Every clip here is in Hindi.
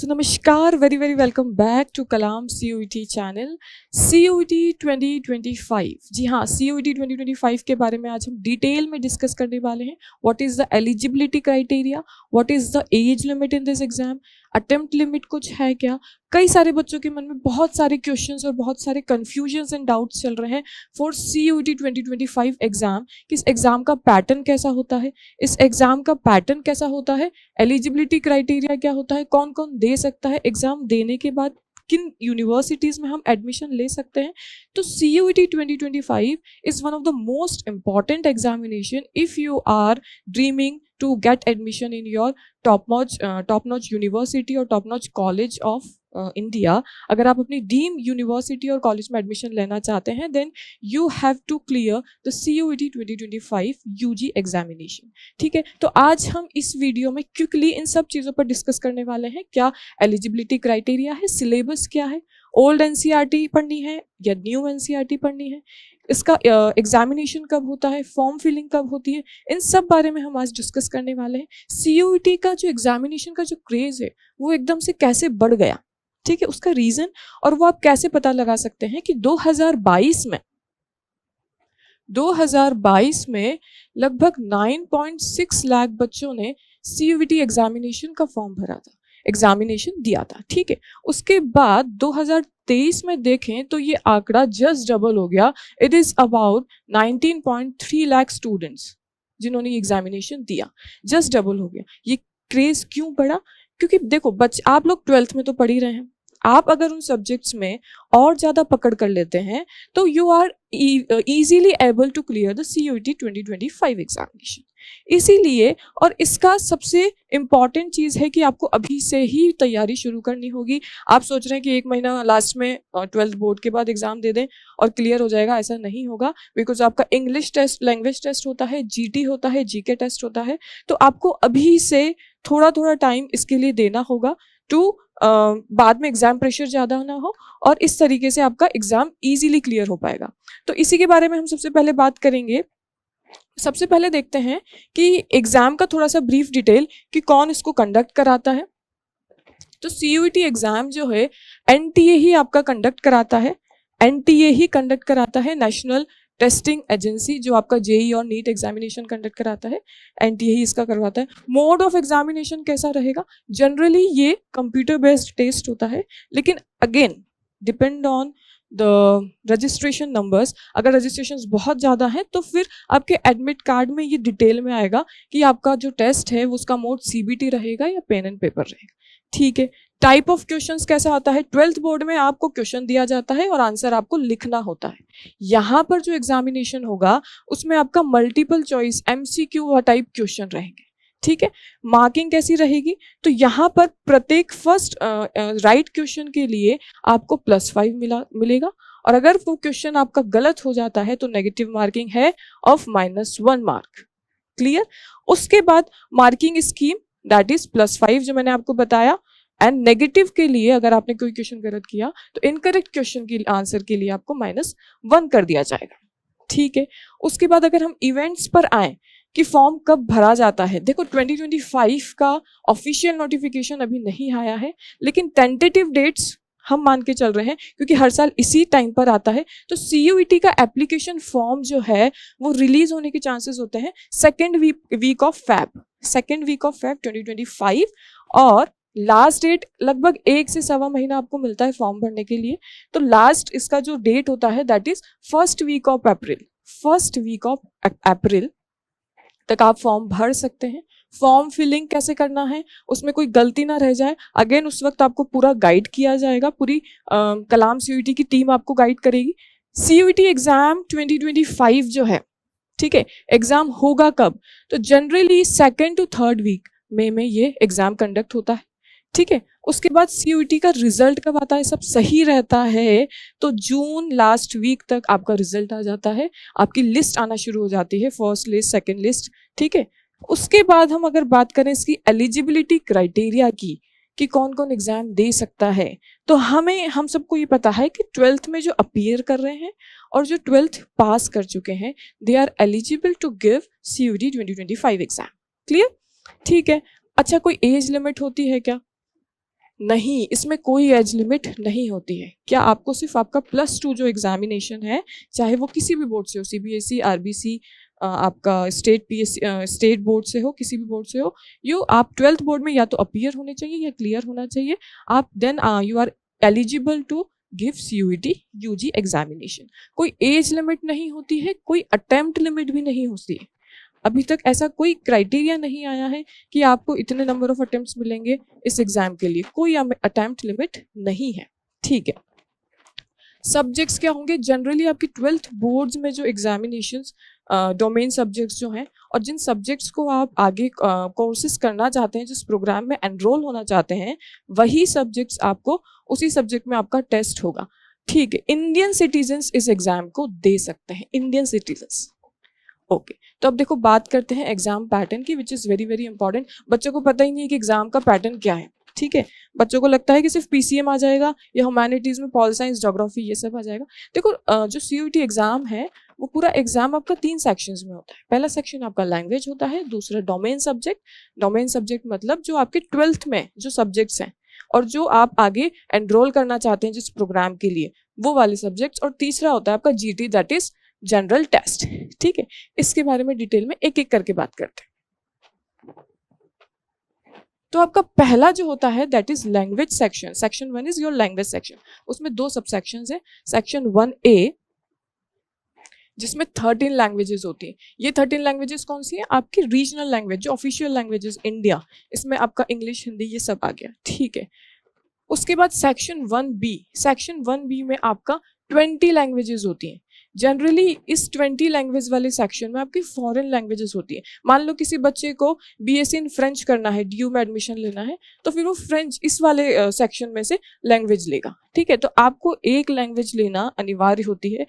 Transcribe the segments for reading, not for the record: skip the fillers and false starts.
सो नमस्कार, very very welcome back to Kalam CUET चैनल। CUET 2025, जी हाँ, CUET 2025 के बारे में आज हम डिटेल में डिस्कस करने वाले हैं। What is the eligibility criteria, what is the age limit in this exam, attempt limit कुछ है क्या। कई सारे बच्चों के मन में बहुत सारे क्वेश्चंस और बहुत सारे कन्फ्यूजन्स एंड डाउट्स चल रहे हैं फॉर CUET 2025 एग्जाम कि इस एग्जाम का पैटर्न कैसा होता है, इस एग्जाम का पैटर्न कैसा होता है, एलिजिबिलिटी क्राइटेरिया क्या होता है, कौन कौन दे सकता है, एग्जाम देने के बाद किन यूनिवर्सिटीज में हम एडमिशन ले सकते हैं। तो CUET 2025 is one of the most important examination if you are dreaming to get admission in your top notch university और top notch college of India. अगर आप अपनी डीम यूनिवर्सिटी और कॉलेज में एडमिशन लेना चाहते हैं then you have to clear the CUET 2025 UG examination. ठीक है, तो आज हम इस वीडियो में क्विकली इन सब चीज़ों पर डिस्कस करने वाले हैं। क्या एलिजिबिलिटी क्राइटेरिया है, सिलेबस क्या है, ओल्ड NCERT पढ़नी है या न्यू NCERT पढ़नी है, इसका एग्जामिनेशन कब होता है, फॉर्म फिलिंग कब होती है, इन सब बारे में हम आज डिस्कस करने वाले हैं। CUET का जो एग्जामिनेशन का जो क्रेज है वो एकदम से कैसे बढ़ गया, ठीक है, उसका रीजन और वो आप कैसे पता लगा सकते हैं कि 2022 में लगभग 9.6 लाख बच्चों ने CUET एग्जामिनेशन का फॉर्म भरा था, एग्जामिनेशन दिया था। ठीक है, उसके बाद 2023 में देखें तो ये आंकड़ा जस्ट डबल हो गया। It is about 19.3 lakh students जिन्होंने एग्जामिनेशन दिया, जस्ट डबल हो गया। ये क्रेज क्यों बढ़ा? क्योंकि देखो आप लोग 12th में तो पढ़ ही रहे हैं, आप अगर उन सब्जेक्ट्स में और ज़्यादा पकड़ कर लेते हैं तो you are easily able to clear the CUET 2025 examination. इसीलिए और इसका सबसे इम्पॉर्टेंट चीज़ है कि आपको अभी से ही तैयारी शुरू करनी होगी। आप सोच रहे हैं कि एक महीना लास्ट में 12th बोर्ड के बाद एग्जाम दे दें और क्लियर हो जाएगा, ऐसा नहीं होगा। बिकॉज आपका इंग्लिश टेस्ट, लैंग्वेज टेस्ट होता है, GT होता है, GK टेस्ट होता है, तो आपको अभी से थोड़ा थोड़ा टाइम इसके लिए देना होगा टू बाद में एग्जाम प्रेशर ज़्यादा ना हो और इस तरीके से आपका एग्जाम इजीली क्लियर हो पाएगा। तो इसी के बारे में हम सबसे पहले बात करेंगे। सबसे पहले देखते हैं कि एग्जाम का थोड़ा सा ब्रीफ डिटेल कि कौन इसको कंडक्ट कराता है। तो CUET एग्जाम जो है NTA ही आपका कंडक्ट कराता है, NTA ही कंडक्ट कराता है, नेशनल टेस्टिंग एजेंसी जो आपका JEE और NEET एग्जामिनेशन कंडक्ट कराता है, NTA ही इसका करवाता है। मोड ऑफ एग्जामिनेशन कैसा रहेगा? जनरली ये कंप्यूटर बेस्ड टेस्ट होता है, लेकिन again depend on the registration numbers. अगर रजिस्ट्रेशन बहुत ज़्यादा है तो फिर आपके एडमिट कार्ड में ये डिटेल में आएगा कि आपका जो टेस्ट है उसका मोड CBT रहेगा या पेन एंड पेपर रहेगा। ठीक है, टाइप ऑफ क्वेश्चंस कैसा होता है? 12th बोर्ड में आपको क्वेश्चन दिया जाता है और आंसर आपको लिखना होता है। यहाँ पर जो एग्जामिनेशन होगा उसमें आपका multiple choice MCQ type question रहेंगे। ठीक है, मार्किंग कैसी रहेगी? तो यहाँ पर प्रत्येक फर्स्ट राइट क्वेश्चन के लिए आपको +5 मिलेगा और अगर वो क्वेश्चन आपका गलत हो जाता है तो नेगेटिव मार्किंग है ऑफ -1 मार्क। क्लियर? उसके बाद मार्किंग स्कीम दैट इज +5 जो मैंने आपको बताया, एंड नेगेटिव के लिए अगर आपने कोई क्वेश्चन गलत किया तो इनकरेक्ट क्वेश्चन के आंसर के लिए आपको -1 कर दिया जाएगा। ठीक है, उसके बाद अगर हम इवेंट्स पर आए कि फॉर्म कब भरा जाता है, देखो 2025 का ऑफिशियल नोटिफिकेशन अभी नहीं आया है, लेकिन टेंटेटिव डेट्स हम मान के चल रहे हैं क्योंकि हर साल इसी टाइम पर आता है। तो CUET का एप्लीकेशन फॉर्म जो है वो रिलीज होने के चांसेस होते हैं सेकेंड वीक ऑफ फेब 2025 और लास्ट डेट लगभग 1 से सवा महीना आपको मिलता है फॉर्म भरने के लिए। तो लास्ट इसका जो डेट होता है that is first week of April तक आप फॉर्म भर सकते हैं। फॉर्म फिलिंग कैसे करना है, उसमें कोई गलती ना रह जाए, अगेन उस वक्त आपको पूरा गाइड किया जाएगा, पूरी कलाम CUET की टीम आपको गाइड करेगी। CUET एग्जाम 2025 जो है, ठीक है, एग्जाम होगा कब? तो generally 2nd to 3rd week में ये एग्जाम कंडक्ट होता है। ठीक है, उसके बाद CUET का रिजल्ट कब आता है? सब सही रहता है तो जून लास्ट वीक तक आपका रिजल्ट आ जाता है, आपकी लिस्ट आना शुरू हो जाती है, फर्स्ट लिस्ट, सेकेंड लिस्ट। ठीक है, उसके बाद हम अगर बात करें इसकी एलिजिबिलिटी क्राइटेरिया की कि कौन कौन एग्जाम दे सकता है, तो हम सबको ये पता है कि 12th में जो अपीयर कर रहे हैं और जो 12th पास कर चुके हैं they are eligible to give CUET 2025 exam. Clear? ठीक है, अच्छा कोई एज लिमिट होती है क्या? नहीं, इसमें कोई एज लिमिट नहीं होती है। क्या आपको सिर्फ आपका +2 जो एग्जामिनेशन है, चाहे वो किसी भी बोर्ड से हो, सीबीएसई, आरबीसी, आपका स्टेट पीएससी, स्टेट बोर्ड से हो, किसी भी बोर्ड से हो, आप 12th बोर्ड में या तो अपीयर होने चाहिए या क्लियर होना चाहिए, आप then you are eligible to give CUET UG examination. कोई एज लिमिट नहीं होती है, कोई अटेम्प्ट लिमिट भी नहीं होती है। अभी तक ऐसा कोई क्राइटेरिया नहीं आया है कि आपको इतने नंबर ऑफ अटेम्प्ट्स मिलेंगे इस एग्जाम के लिए, कोई अटेम्प्ट लिमिट नहीं है, ठीक है। सब्जेक्ट्स क्या होंगे? जनरली आपकी 12th बोर्ड्स में जो एग्जामिनेशंस डोमेन सब्जेक्ट्स जो हैं, और जिन सब्जेक्ट्स को आप आगे कोर्सेज करना चाहते हैं, जिस प्रोग्राम में एनरोल होना चाहते हैं, वही सब्जेक्ट्स आपको उसी सब्जेक्ट में आपका टेस्ट होगा, ठीक है। इंडियन सिटीजन्स इस एग्जाम को दे सकते हैं, इंडियन सिटीजन्स, ओके। तो अब देखो बात करते हैं एग्जाम पैटर्न की, which is very very important. बच्चों को पता ही नहीं है कि एग्जाम का पैटर्न क्या है, ठीक है। बच्चों को लगता है कि सिर्फ पीसीएम आ जाएगा या ह्यूमैनिटीज में पॉल साइंस, ज्योग्राफी, ये सब आ जाएगा। देखो जो सीयूईटी एग्जाम है, वो पूरा एग्जाम आपका 3 सेक्शंस में होता है। पहला सेक्शन आपका लैंग्वेज होता है, दूसरा डोमेन सब्जेक्ट। डोमेन सब्जेक्ट मतलब जो आपके 12th में जो सब्जेक्ट्स हैं और जो आप आगे एनरोल करना चाहते हैं जिस प्रोग्राम के लिए, वो वाले सब्जेक्ट्स। और तीसरा होता है आपका GT, that is general test, ठीक है। इसके बारे में डिटेल में एक एक करके बात करते हैं। तो आपका पहला जो होता है that is language section. Section 1 is your language section. उसमें 2 सब सेक्शंस है। सेक्शन 1A जिसमें 13 लैंग्वेजेस होती हैं। ये 13 लैंग्वेजेस कौन सी है? आपकी रीजनल लैंग्वेज, जो ऑफिशियल लैंग्वेजेस इंडिया, इसमें आपका इंग्लिश, हिंदी, ये सब आ गया, ठीक है। उसके बाद सेक्शन 1B, सेक्शन 1B में आपका 20 लैंग्वेजेस होती हैं। जनरली इस 20 लैंग्वेज वाले सेक्शन में आपकी फॉरेन लैंग्वेजेस होती हैं। मान लो किसी बच्चे को बीएससी इन फ्रेंच करना है, डीयू में एडमिशन लेना है, तो फिर वो फ्रेंच इस वाले सेक्शन में से लैंग्वेज लेगा, ठीक है। तो आपको एक लैंग्वेज लेना अनिवार्य होती है।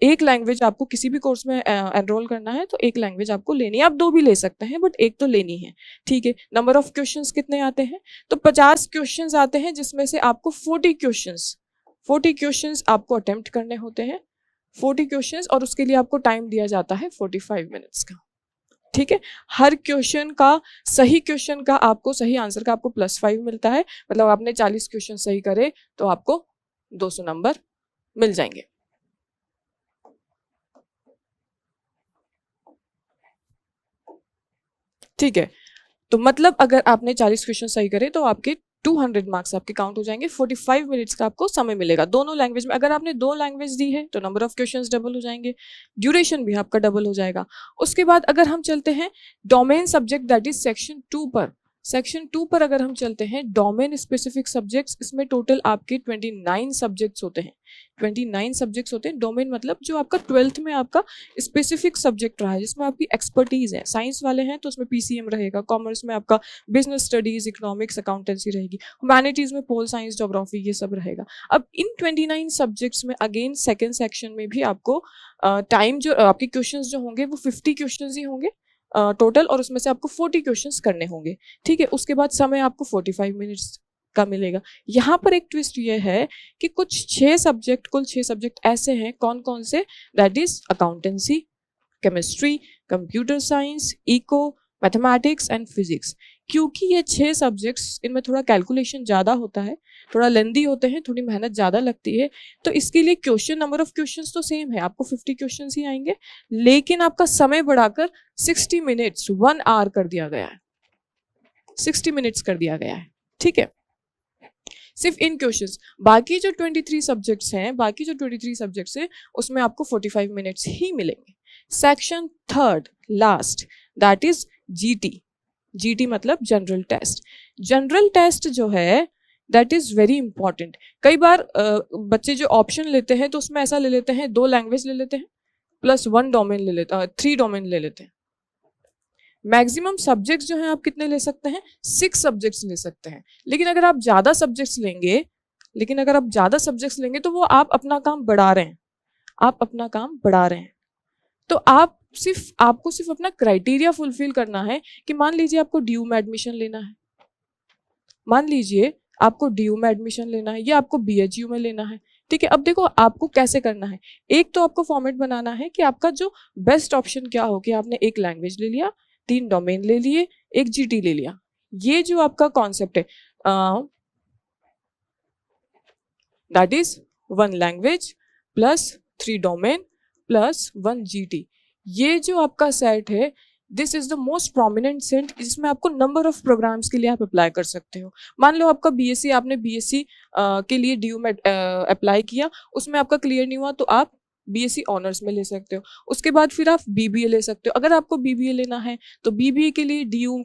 एक लैंग्वेज आपको किसी भी कोर्स में एनरोल करना है तो एक लैंग्वेज आपको लेनी है। आप 2 भी ले सकते हैं, बट एक तो लेनी है, ठीक है। नंबर ऑफ क्वेश्चंस कितने आते हैं? तो 50 क्वेश्चंस आते हैं, जिसमें से आपको 40 क्वेश्चंस आपको अटेम्प्ट करने होते हैं, 40 क्वेश्चंस, और उसके लिए आपको टाइम दिया जाता है 45 मिनट्स का, ठीक है। हर क्वेश्चन का, सही क्वेश्चन का आपको, सही आंसर का आपको +5 मिलता है। मतलब आपने 40 क्वेश्चन सही करे तो आपको 200 नंबर मिल जाएंगे। ठीक है, तो मतलब अगर आपने 40 क्वेश्चन सही करे तो आपके 200 मार्क्स आपके काउंट हो जाएंगे। 45 मिनट्स का आपको समय मिलेगा दोनों लैंग्वेज में। अगर आपने 2 लैंग्वेज दी है तो नंबर ऑफ क्वेश्चंस डबल हो जाएंगे, ड्यूरेशन भी आपका डबल हो जाएगा। उसके बाद अगर हम चलते हैं domain subject, that is section 2 पर। सेक्शन 2 पर अगर हम चलते हैं, डोमेन स्पेसिफिक सब्जेक्ट्स, इसमें टोटल आपके 29 सब्जेक्ट्स होते हैं। 29 सब्जेक्ट्स होते हैं। डोमेन मतलब जो आपका 12th में आपका स्पेसिफिक सब्जेक्ट रहा है, जिसमें आपकी एक्सपर्टीज है। साइंस वाले हैं तो उसमें पीसीएम रहेगा, कॉमर्स में आपका बिजनेस स्टडीज, इकोनॉमिक्स, अकाउंटेंसी रहेगी, ह्यूमैनिटीज में पोल साइंस, ज्योग्राफी, ये सब रहेगा। अब इन 29 सब्जेक्ट्स में अगेन सेकेंड सेक्शन में भी आपको टाइम, जो आपके क्वेश्चन जो होंगे वो 50 क्वेश्चन ही होंगे टोटल, और उसमें से आपको 40 क्वेश्चंस करने होंगे, ठीक है। उसके बाद समय आपको 45 मिनट्स का मिलेगा। यहाँ पर एक ट्विस्ट ये है कि कुल 6 सब्जेक्ट ऐसे हैं। कौन कौन से? That is accountancy, chemistry, computer science, eco, mathematics and physics. क्योंकि ये 6 सब्जेक्ट्स, इनमें थोड़ा कैलकुलेशन ज़्यादा होता है, थोड़ा लेंदी होते हैं, थोड़ी मेहनत ज़्यादा लगती है, तो इसके लिए क्वेश्चन, नंबर ऑफ क्वेश्चंस तो सेम है, आपको 50 क्वेश्चंस ही आएंगे, लेकिन आपका समय बढ़ाकर 60 मिनट्स, 1 आवर कर दिया गया है, 60 मिनट्स कर दिया गया है, ठीक है, सिर्फ इन क्वेश्चंस। बाकी जो 23 सब्जेक्ट्स हैं उसमें आपको 45 मिनट्स ही मिलेंगे। Section 3 last, that is GT मतलब जनरल टेस्ट। जनरल टेस्ट जो है दैट इज वेरी इंपॉर्टेंट। कई बार बच्चे जो ऑप्शन लेते हैं तो उसमें ऐसा ले लेते हैं, 2 लैंग्वेज ले लेते हैं +1 डोमेन ले लेते हैं, 3 डोमेन ले लेते हैं। मैक्सिमम सब्जेक्ट्स जो हैं आप कितने ले सकते हैं? 6 सब्जेक्ट्स ले सकते हैं। लेकिन अगर आप ज़्यादा सब्जेक्ट्स लेंगे तो वो आप अपना काम बढ़ा रहे हैं, तो आपको सिर्फ अपना क्राइटेरिया फुलफिल करना है कि मान लीजिए आपको डीयू में एडमिशन लेना है, या आपको बीएचयू में लेना है, ठीक है। अब देखो आपको कैसे करना है। एक तो आपको फॉर्मेट बनाना है कि आपका जो बेस्ट ऑप्शन क्या हो, कि आपने एक लैंग्वेज ले लिया, 3 डोमेन ले लिए, एक जीटी ले लिया। ये जो आपका कॉन्सेप्ट है, that is 1 language plus 3 domain plus 1 GT. ये जो आपका सेट है, this is the most prominent set जिसमें आपको नंबर ऑफ प्रोग्राम्स के लिए आप अप्लाई कर सकते हो। मान लो आपका बीएससी, आपने बीएससी के लिए डीयू में अप्लाई किया, उसमें आपका क्लियर नहीं हुआ तो आप बीएससी ऑनर्स में ले सकते हो। उसके बाद फिर आप बीबीए ले सकते हो। अगर आपको बीबीए लेना है तो बीबीए के लिए डीयू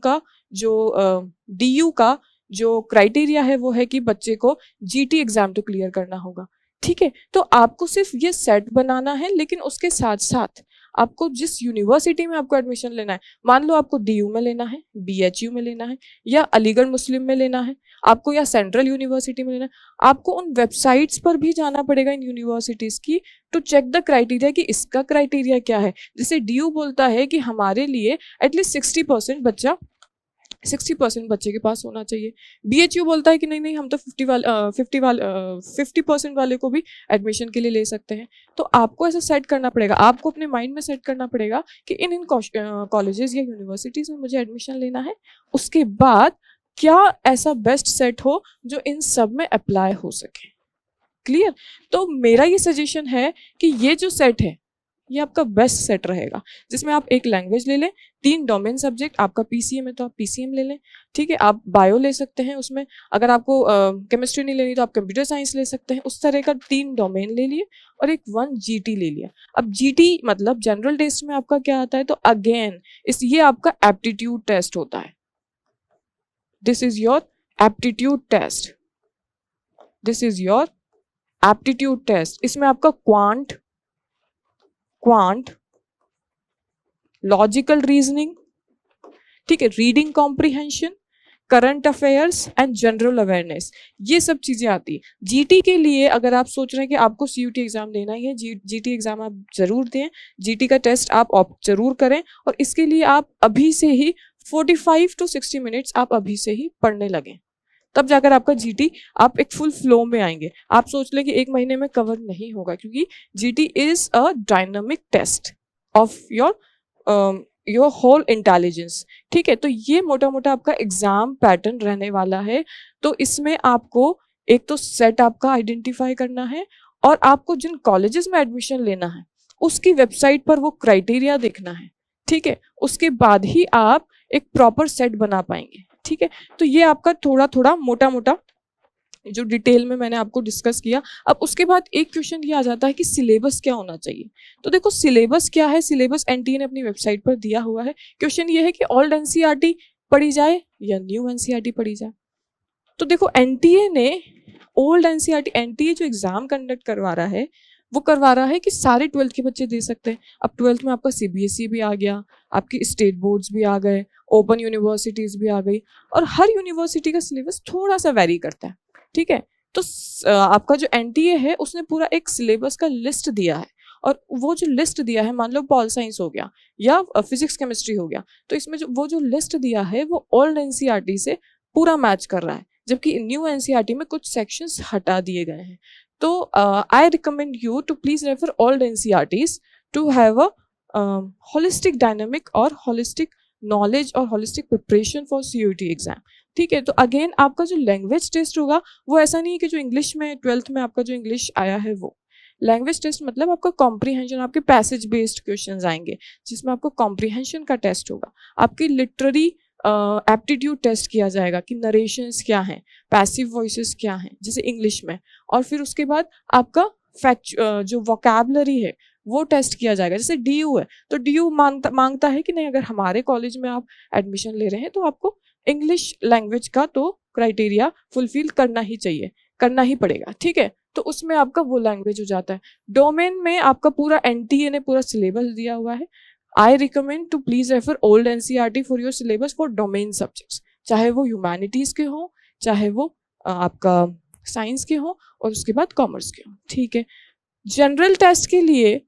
का जो क्राइटेरिया है वो है कि बच्चे को जीटी एग्जाम तो क्लियर करना होगा। ठीक है, तो आपको सिर्फ ये सेट बनाना है, लेकिन उसके साथ साथ आपको जिस यूनिवर्सिटी में आपको एडमिशन लेना है, मान लो आपको डीयू में लेना है, बीएचयू में लेना है, या अलीगढ़ मुस्लिम में लेना है आपको, या सेंट्रल यूनिवर्सिटी में लेना है, आपको उन वेबसाइट्स पर भी जाना पड़ेगा इन यूनिवर्सिटीज की, टू चेक द क्राइटेरिया कि इसका क्राइटेरिया क्या है। जैसे डीयू बोलता है कि हमारे लिए एटलीस्ट 60% बच्चे के पास होना चाहिए। बीएचयू बोलता है कि नहीं नहीं, हम तो 50% वाले को भी एडमिशन के लिए ले सकते हैं। तो आपको ऐसा सेट करना पड़ेगा, आपको अपने माइंड में सेट करना पड़ेगा कि इन कॉलेजेस या यूनिवर्सिटीज में मुझे एडमिशन लेना है। उसके बाद क्या ऐसा बेस्ट सेट हो जो इन सब में अप्लाई हो सके। क्लियर? तो मेरा ये सजेशन है कि ये जो सेट है ये आपका बेस्ट सेट रहेगा, जिसमें आप एक लैंग्वेज ले लें, 3 डोमेन सब्जेक्ट, आपका पीसीएम है तो आप पीसीएम ले लें। ठीक है, आप बायो ले सकते हैं उसमें, अगर आपको केमिस्ट्री नहीं लेनी तो आप कंप्यूटर साइंस ले सकते हैं। उस तरह का 3 डोमेन ले लिए और एक 1 जीटी ले लिया। अब जीटी मतलब जनरल टेस्ट में आपका क्या आता है, तो अगेन ये आपका एप्टीट्यूड टेस्ट होता है। This is your aptitude test, this is your aptitude test. इसमें आपका क्वांट, लॉजिकल रीजनिंग, ठीक है, reading comprehension, current affairs and general awareness, ये सब चीजें आती है। जीटी के लिए अगर आप सोच रहे हैं कि आपको सीयूटी एग्जाम देना ही है, जीटी एग्जाम आप जरूर दें, जीटी का टेस्ट आप जरूर करें, और इसके लिए आप अभी से ही 45 to 60 मिनट्स आप अभी से ही पढ़ने लगें, तब जाकर आपका जीटी आप एक फुल फ्लो में आएंगे। आप सोच लें कि 1 महीने में कवर नहीं होगा, क्योंकि GT is a dynamic test of your whole intelligence. ठीक है, तो ये मोटा मोटा आपका एग्जाम पैटर्न रहने वाला है। तो इसमें आपको एक तो सेट आपका आइडेंटिफाई करना है, और आपको जिन कॉलेजेस में एडमिशन लेना है उसकी वेबसाइट पर वो क्राइटेरिया देखना है। ठीक है, उसके बाद ही आप एक प्रॉपर सेट बना पाएंगे। ठीक है, तो ये आपका थोड़ा थोड़ा मोटा मोटा जो डिटेल में मैंने आपको डिस्कस किया। अब उसके बाद एक क्वेश्चन ये आ जाता है कि सिलेबस क्या होना चाहिए। तो देखो सिलेबस क्या है, सिलेबस एनटीए ने अपनी वेबसाइट पर दिया हुआ है। क्वेश्चन ये है कि ओल्ड एनसीईआरटी पढ़ी जाए या न्यू एनसीईआरटी पढ़ी जाए। तो देखो एनटीए ने ओल्ड एनसीईआरटी, एनटीए जो एग्जाम कंडक्ट करवा रहा है वो करवा रहा है कि सारे 12th के बच्चे दे सकते हैं। अब 12th में आपका सीबीएसई भी आ गया, आपकी स्टेट बोर्ड्स भी आ गए, ओपन यूनिवर्सिटीज भी आ गई, और हर यूनिवर्सिटी का सिलेबस थोड़ा सा वेरी करता है। ठीक है, तो आपका जो एनटीए है उसने पूरा एक सिलेबस का लिस्ट दिया है, और वो जो लिस्ट दिया है, मान लो पॉल साइंस हो गया या फिजिक्स केमिस्ट्री हो गया, तो इसमें वो जो लिस्ट दिया है वो ओल्ड एनसीईआरटी से पूरा मैच कर रहा है, जबकि न्यू एनसीईआरटी में कुछ सेक्शंस हटा दिए गए हैं। तो I recommend you to please refer old NCERTs to have a holistic dynamic और होलिस्टिक नॉलेज और holistic preparation for CUET exam. ठीक है, तो अगेन आपका जो लैंग्वेज टेस्ट होगा वो ऐसा नहीं है कि जो इंग्लिश में 12th में आपका जो इंग्लिश आया है वो लैंग्वेज टेस्ट, मतलब आपका कॉम्प्रीहेंशन, आपके पैसेज बेस्ड क्वेश्चंस आएंगे जिसमें आपको कॉम्प्रीहेंशन का टेस्ट होगा। आपकी लिटरेरी एप्टीट्यूड टेस्ट किया जाएगा कि नरेशंस क्या हैं, पैसिव वॉइसेस क्या हैं जैसे इंग्लिश में, और फिर उसके बाद आपका जो वोकैबुलरी है वो टेस्ट किया जाएगा। जैसे डीयू है तो डीयू मांगता है कि नहीं, अगर हमारे कॉलेज में आप एडमिशन ले रहे हैं तो आपको इंग्लिश लैंग्वेज का तो क्राइटेरिया फुलफिल करना ही चाहिए, करना ही पड़ेगा। ठीक है, तो उसमें आपका वो लैंग्वेज हो जाता है। डोमेन में आपका पूरा एनटीए ने पूरा सिलेबस दिया हुआ है। I recommend to please refer old NCERT for your syllabus for domain subjects, चाहे वो ह्यूमैनिटीज के हो, चाहे वो आपका साइंस के हो, और उसके बाद कॉमर्स के हो। ठीक है, जनरल टेस्ट के लिए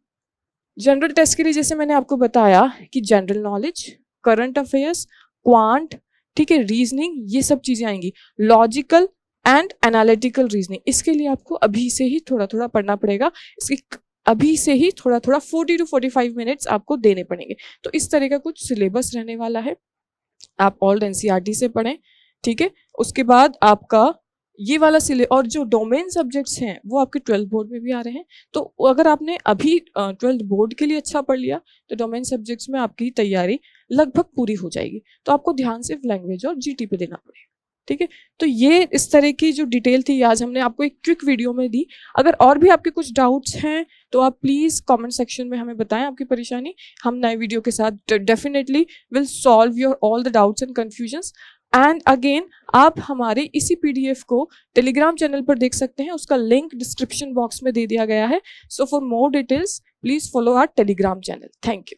जैसे मैंने आपको बताया कि general knowledge, current affairs, quant, ठीक है, रीजनिंग, ये सब चीजें आएंगी। लॉजिकल एंड एनालिटिकल रीजनिंग, इसके लिए आपको अभी से ही थोड़ा थोड़ा पढ़ना पड़ेगा। इसकी अभी से ही थोड़ा थोड़ा 40 to 45 मिनट्स आपको देने पड़ेंगे। तो इस तरह का कुछ सिलेबस रहने वाला है। आप ओल्ड एनसीईआरटी से पढ़ें। ठीक है, उसके बाद आपका ये वाला और जो डोमेन सब्जेक्ट्स हैं वो आपके 12th बोर्ड में भी आ रहे हैं। तो अगर आपने अभी 12th बोर्ड के लिए अच्छा पढ़ लिया तो डोमेन सब्जेक्ट्स में आपकी तैयारी लगभग पूरी हो जाएगी। तो आपको ध्यान सिर्फ लैंग्वेज और जीटी पे देना पड़ेगा, ठीक है। तो ये इस तरह की जो डिटेल थी आज हमने आपको एक क्विक वीडियो में दी। अगर और भी आपके कुछ डाउट्स हैं तो आप प्लीज कमेंट सेक्शन में हमें बताएं आपकी परेशानी। हम नए वीडियो के साथ definitely will solve your all the doubts and confusions. And again आप हमारे इसी पीडीएफ को टेलीग्राम चैनल पर देख सकते हैं, उसका लिंक डिस्क्रिप्शन बॉक्स में दे दिया गया है। So for more details please follow our Telegram channel. Thank you.